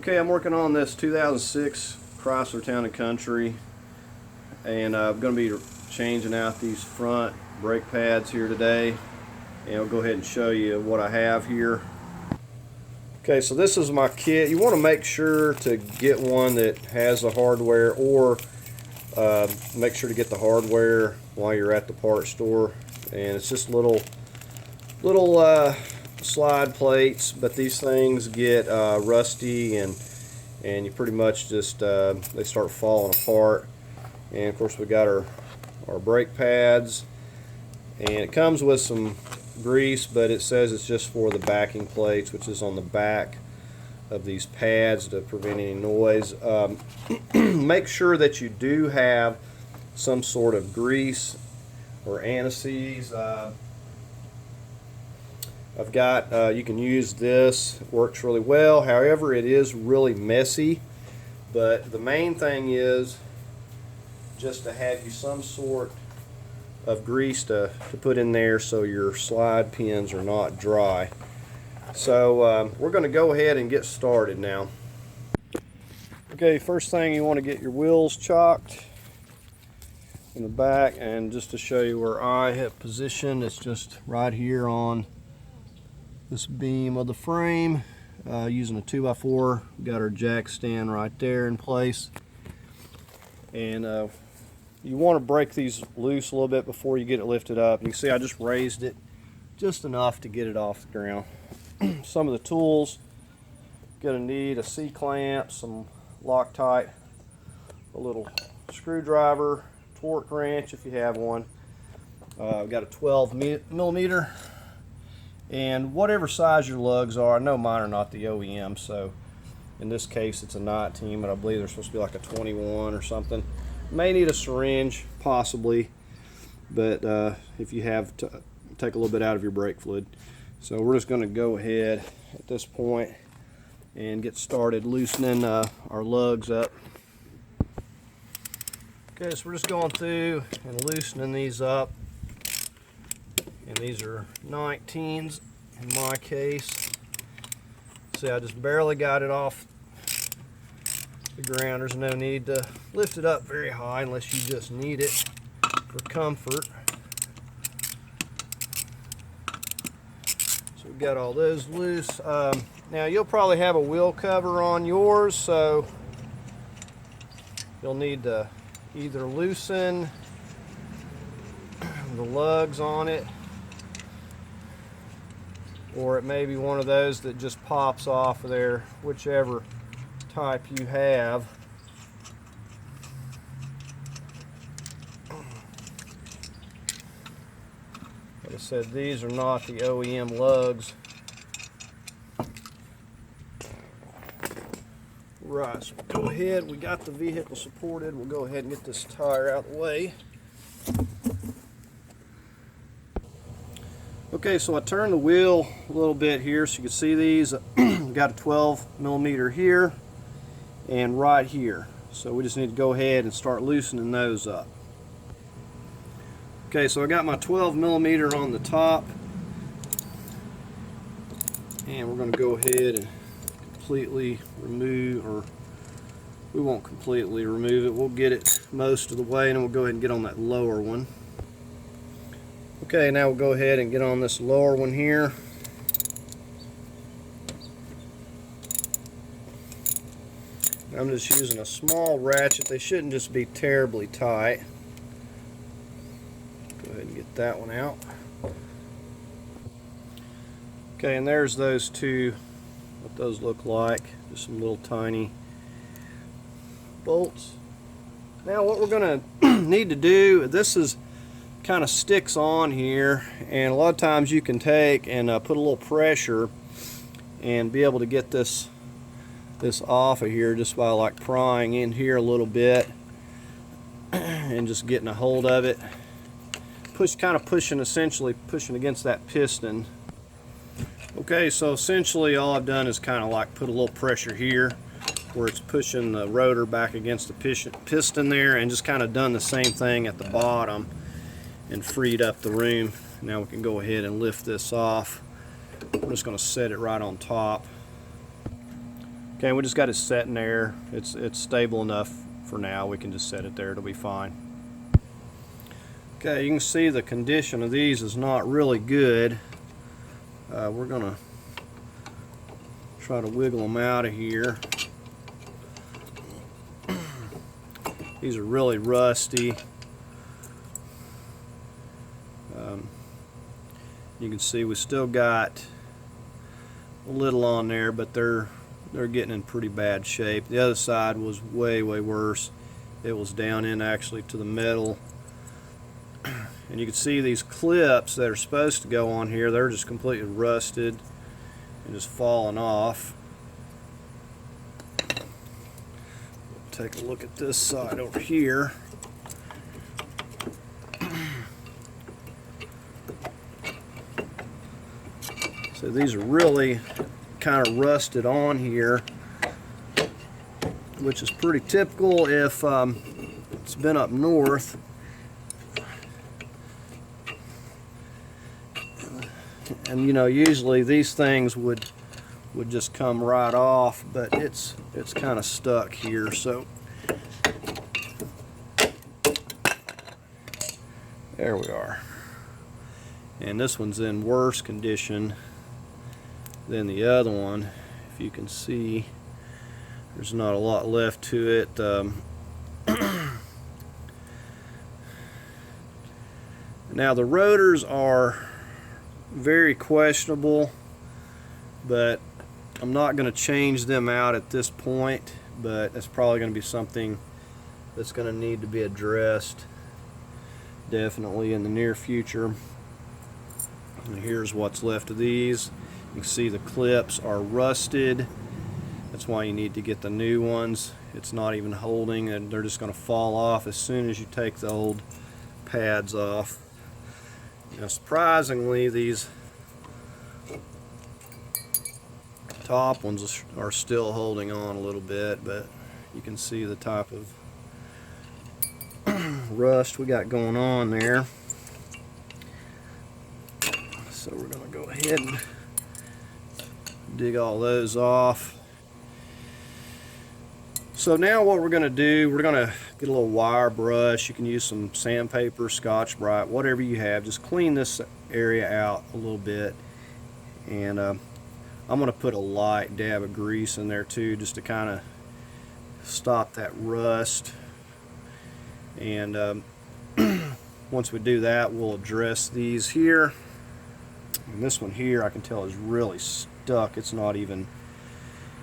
Okay, I'm working on this 2006 Chrysler Town & Country, and I'm going to be changing out these front brake pads here today, and I'll go ahead and show you what I have here. Okay, so this is my kit. You want to make sure to get one that has the hardware, or make sure to get the hardware while you're at the parts store. And it's just little slide plates, but these things get rusty, and you pretty much just they start falling apart. And of course we got our brake pads, and it comes with some grease, but it says it's just for the backing plates, which is on the back of these pads to prevent any noise. Make sure that you do have some sort of grease or anti-seize. I've got, you can use this, it works really well. However, it is really messy, but the main thing is just to have you some sort of grease to put in there so your slide pins are not dry. So we're going to go ahead and get started now. Okay, first thing, you want to get your wheels chocked in the back, and just to show you where I have positioned, it's just right here on this beam of the frame, using a 2x4. Got our jack stand right there in place, and you want to break these loose a little bit before you get it lifted up. You can see I just raised it just enough to get it off the ground. Some of the tools, going to need a C-clamp, some Loctite, a little screwdriver, torque wrench if you have one. I've got a 12 millimeter, and whatever size your lugs are. I know mine are not the OEM, so in this case it's a 19, but I believe they're supposed to be like a 21 or something. May need a syringe, possibly, but if you have, take a little bit out of your brake fluid. So we're just going to go ahead at this point and get started loosening our lugs up. Okay, so we're just going through and loosening these up, and these are 19s in my case. See, I just barely got it off the ground. There's no need to lift it up very high unless you just need it for comfort. So we've got all those loose. Now you'll probably have a wheel cover on yours, so you'll need to either loosen the lugs on it, or it may be one of those that just pops off of there, whichever type you have. Like I said, these are not the OEM lugs. Right, so we'll go ahead, we got the vehicle supported, we'll go ahead and get this tire out of the way. Okay, so I turned the wheel a little bit here so you can see these. Got a 12 millimeter here and right here. So we just need to go ahead and start loosening those up. Okay, so I got my 12 millimeter on the top, and we're going to go ahead and completely remove, or we won't completely remove it, we'll get it most of the way, and then we'll go ahead and get on that lower one. Okay, now we'll go ahead and get on this lower one here. I'm just using a small ratchet. They shouldn't just be terribly tight. Go ahead and get that one out. Okay, and there's those two, what those look like, just some little tiny bolts. Now what we're going to need to do, this is kind of sticks on here, and a lot of times you can take and put a little pressure and be able to get this off of here just by like prying in here a little bit and just getting a hold of it. Essentially pushing against that piston. Okay, so essentially all I've done is kind of like put a little pressure here where it's pushing the rotor back against the piston there, and just kind of done the same thing at the bottom and freed up the room. Now we can go ahead and lift this off. I'm just going to set it right on top. Okay, we just got it set in there. It's stable enough for now. We can just set it there. It'll be fine. Okay, you can see the condition of these is not really good. We're gonna try to wiggle them out of here. These are really rusty. You can see we still got a little on there, but they're getting in pretty bad shape. The other side was way worse. It was down in actually to the metal. And you can see these clips that are supposed to go on here, they're just completely rusted and just falling off. Take a look at this side over here. So these are really kind of rusted on here, which is pretty typical if it's been up north. And you know, usually these things would just come right off, but it's kind of stuck here. So there we are. And this one's in worse condition than the other one. If you can see, there's not a lot left to it. Now the rotors are very questionable, but I'm not going to change them out at this point, but it's probably going to be something that's going to need to be addressed definitely in the near future. And here's what's left of these. You can see the clips are rusted. That's why you need to get the new ones. It's not even holding, and they're just going to fall off as soon as you take the old pads off. Now, surprisingly, these top ones are still holding on a little bit, but you can see the type of rust we got going on there. So we're going to go ahead and dig all those off. So now what we're going to do, we're going to get a little wire brush. You can use some sandpaper, Scotch-Brite, whatever you have. Just clean this area out a little bit. And I'm going to put a light dab of grease in there too, just to kind of stop that rust. And once we do that, we'll address these here. And this one here, I can tell is really stuck. It's not even,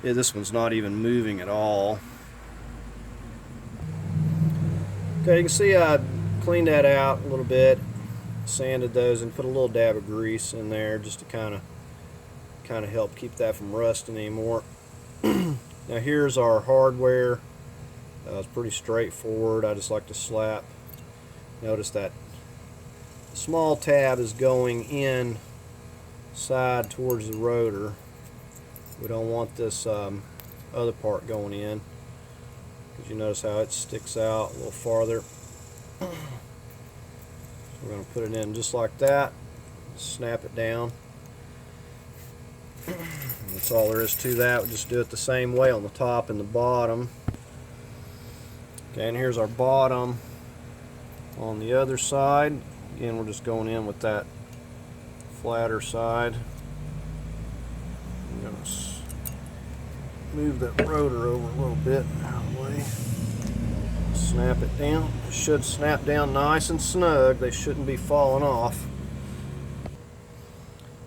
this one's not even moving at all. Okay, you can see I cleaned that out a little bit, sanded those, and put a little dab of grease in there just to kind of help keep that from rusting anymore. Now here's our hardware. It's pretty straightforward. I just like to slap. Notice that the small tab is going in side towards the rotor. We don't want this other part going in, because you notice how it sticks out a little farther. So we're going to put it in just like that, snap it down. And that's all there is to that. We'll just do it the same way on the top and the bottom. Okay, and here's our bottom on the other side. Again, we're just going in with that flatter side. I'm going to move that rotor over a little bit out of the way. Snap it down. It should snap down nice and snug. They shouldn't be falling off.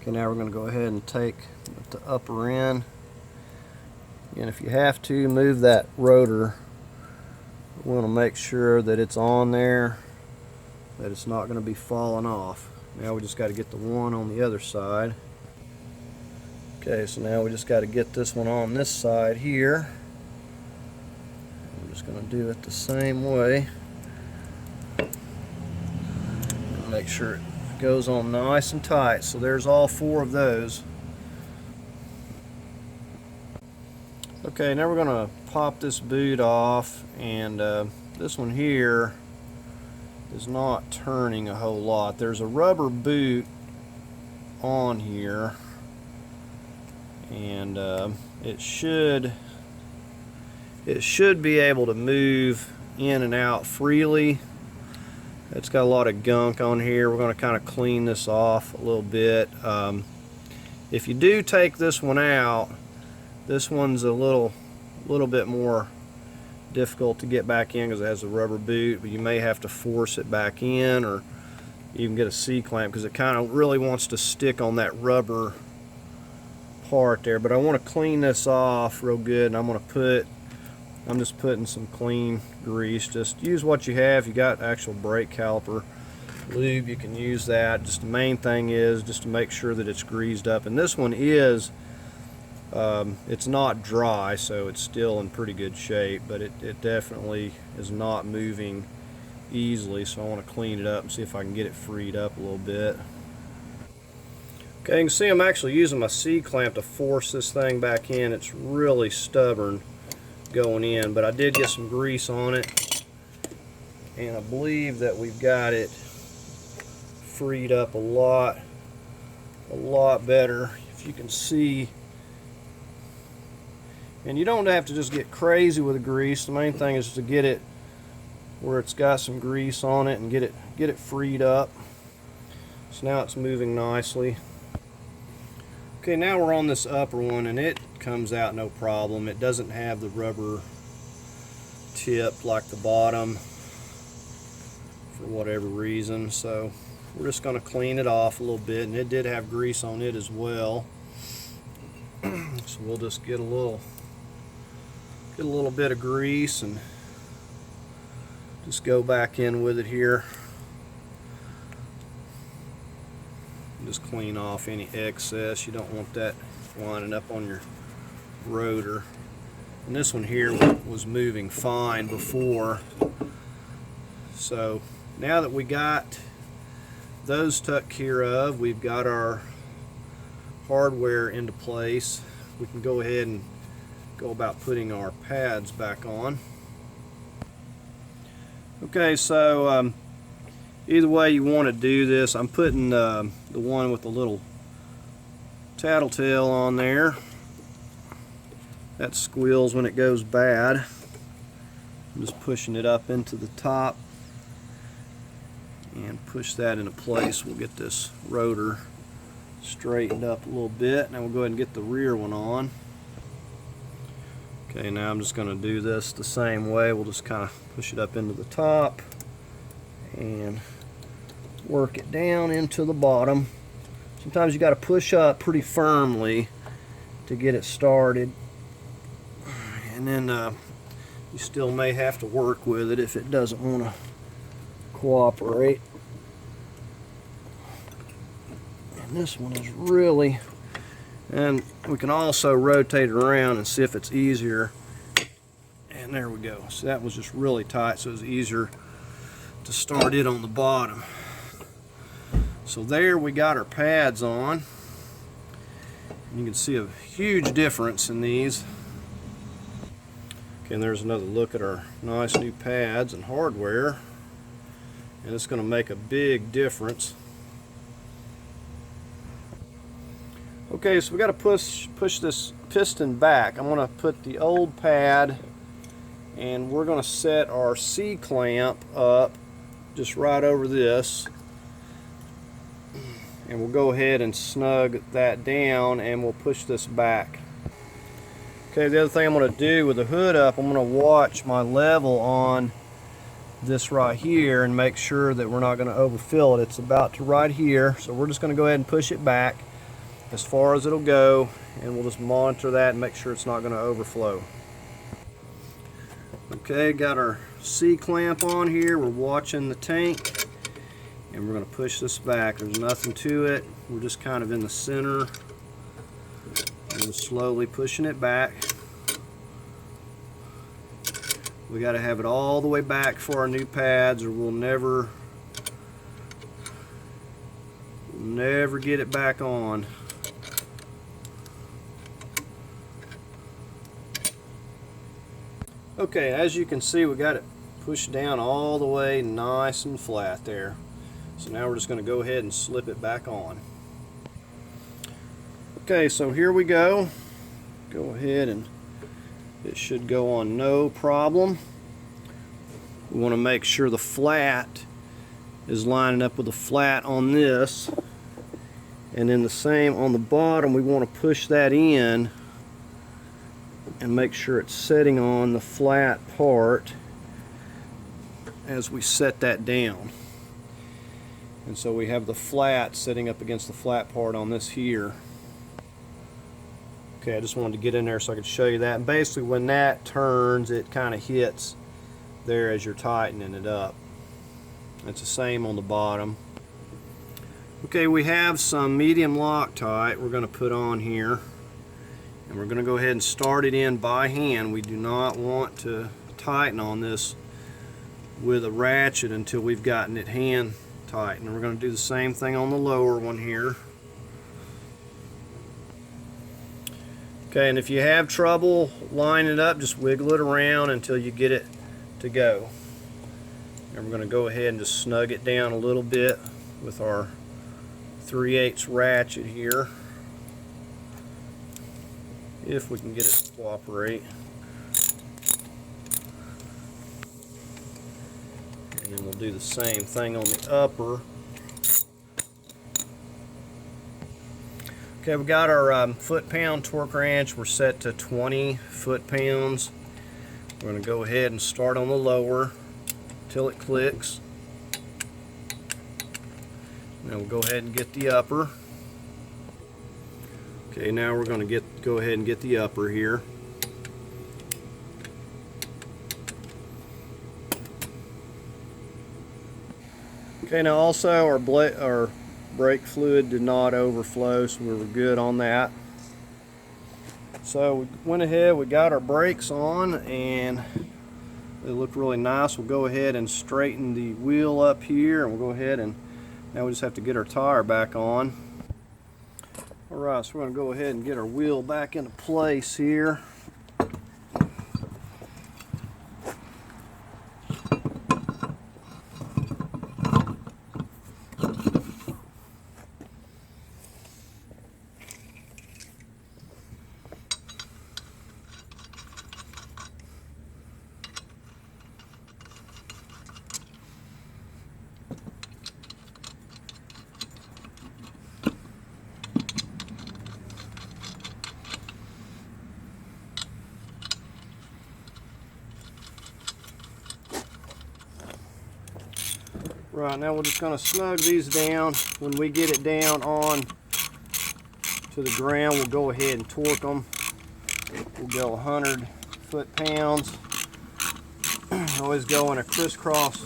Okay, now we're going to go ahead and take the upper end. And if you have to, move that rotor. We want to make sure that it's on there, that it's not going to be falling off. Now we just got to get the one on the other side. Okay, so now we just got to get this one on this side here. We're just going to do it the same way. Make sure it goes on nice and tight. So there's all four of those. Okay, now we're going to pop this boot off, and this one here is not turning a whole lot. There's a rubber boot on here, and it should be able to move in and out freely. It's got a lot of gunk on here. We're going to kind of clean this off a little bit. If you do take this one out, this one's a little bit more difficult to get back in because it has a rubber boot, but you may have to force it back in, or even get a C-clamp because it kind of really wants to stick on that rubber part there. But I want to clean this off real good, and I'm just putting some clean grease. Just use what you have. You got actual brake caliper lube, you can use that. Just the main thing is just to make sure that it's greased up. And this one is it's not dry, so it's still in pretty good shape, but it definitely is not moving easily, so I want to clean it up and see if I can get it freed up a little bit. Okay, you can see I'm actually using my C-clamp to force this thing back in. It's really stubborn going in, but I did get some grease on it, and I believe that we've got it freed up a lot better. If you can see, and you don't have to just get crazy with the grease. The main thing is to get it where it's got some grease on it and get it freed up. So now it's moving nicely. Okay, now we're on this upper one, and it comes out no problem. It doesn't have the rubber tip like the bottom for whatever reason, so we're just going to clean it off a little bit, and it did have grease on it as well. So we'll just get a little bit of grease and just go back in with it here. Just clean off any excess. You don't want that winding up on your rotor. And this one here was moving fine before. So now that we got those took care of, we've got our hardware into place, we can go ahead and go about putting our pads back on. Okay, so either way you want to do this, I'm putting the one with the little tattletale on there. That squeals when it goes bad. I'm just pushing it up into the top and push that into place. We'll get this rotor straightened up a little bit. Now we'll go ahead and get the rear one on. Okay, now I'm just going to do this the same way. We'll just kind of push it up into the top and work it down into the bottom. Sometimes you got to push up pretty firmly to get it started, and then you still may have to work with it if it doesn't want to cooperate. And this one is really, and we can also rotate it around and see if it's easier. And there we go. So that was just really tight, so it was easier to start it on the bottom. So there we got our pads on. You can see a huge difference in these. Okay, and there's another look at our nice new pads and hardware. And it's going to make a big difference. Okay, so we got to push this piston back. I'm going to put the old pad, and we're going to set our C-clamp up just right over this, and we'll go ahead and snug that down, and we'll push this back. Okay, the other thing I'm going to do with the hood up, I'm going to watch my level on this right here and make sure that we're not going to overfill it. It's about to right here, so we're just going to go ahead and push it back as far as it'll go, and we'll just monitor that and make sure it's not going to overflow. Okay, got our C-clamp on here. We're watching the tank, and we're going to push this back. There's nothing to it. We're just kind of in the center and slowly pushing it back. We got to have it all the way back for our new pads, or we'll never get it back on. Okay, as you can see, we got it pushed down all the way nice and flat there. So now we're just going to go ahead and slip it back on. Okay, so here we go. go ahead and it should go on no problem. We want to make sure the flat is lining up with the flat on this, and then the same on the bottom. We want to push that in and make sure it's setting on the flat part as we set that down. And so we have the flat sitting up against the flat part on this here. Okay, I just wanted to get in there so I could show you that. And basically when that turns, it kind of hits there as you're tightening it up. It's the same on the bottom. Okay, we have some medium Loctite we're going to put on here, and we're going to go ahead and start it in by hand. We do not want to tighten on this with a ratchet until we've gotten it hand tightened. And we're going to do the same thing on the lower one here. Okay, and if you have trouble lining it up, just wiggle it around until you get it to go. And we're going to go ahead and just snug it down a little bit with our 3/8 ratchet here, if we can get it to cooperate. And then we'll do the same thing on the upper. Okay, we got our foot-pound torque wrench. We're set to 20 foot-pounds. We're going to go ahead and start on the lower till it clicks. Now we'll go ahead and get the upper. Okay, now we're going to go ahead and get the upper here. Okay, now also our brake fluid did not overflow, so we were good on that. So we went ahead, we got our brakes on, and they look really nice. We'll go ahead and straighten the wheel up here, and we'll go ahead and now we just have to get our tire back on. Alright, so we're going to go ahead and get our wheel back into place here. Right, now we're just going to snug these down. When we get it down on to the ground, we'll go ahead and torque them. We'll go 100 foot-pounds. Always go in a crisscross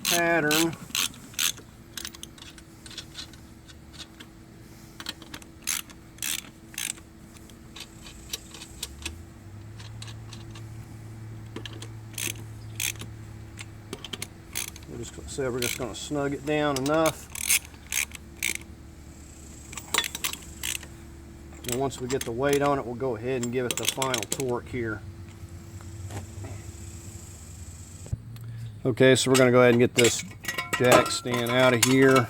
pattern. We're just going to snug it down enough. And once we get the weight on it, we'll go ahead and give it the final torque here. Okay, so we're going to go ahead and get this jack stand out of here.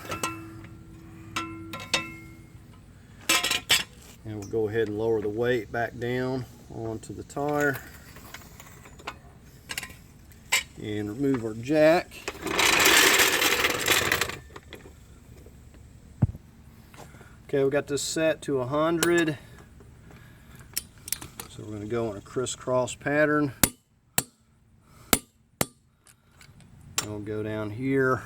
And we'll go ahead and lower the weight back down onto the tire. And remove our jack. Okay, we got this set to 100. So we're going to go in a crisscross pattern. And we'll go down here.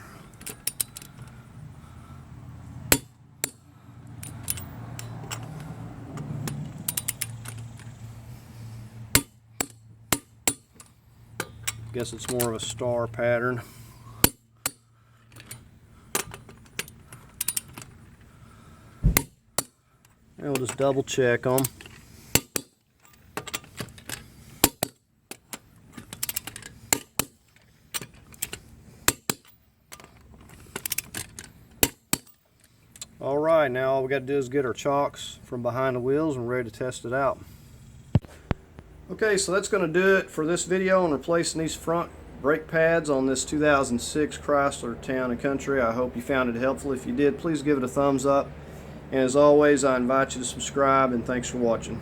Guess it's more of a star pattern. And we'll just double check them. Alright, now all we got to do is get our chocks from behind the wheels and we're ready to test it out. Okay, so that's going to do it for this video on replacing these front brake pads on this 2006 Chrysler Town & Country. I hope you found it helpful. If you did, please give it a thumbs up. And as always, I invite you to subscribe, and thanks for watching.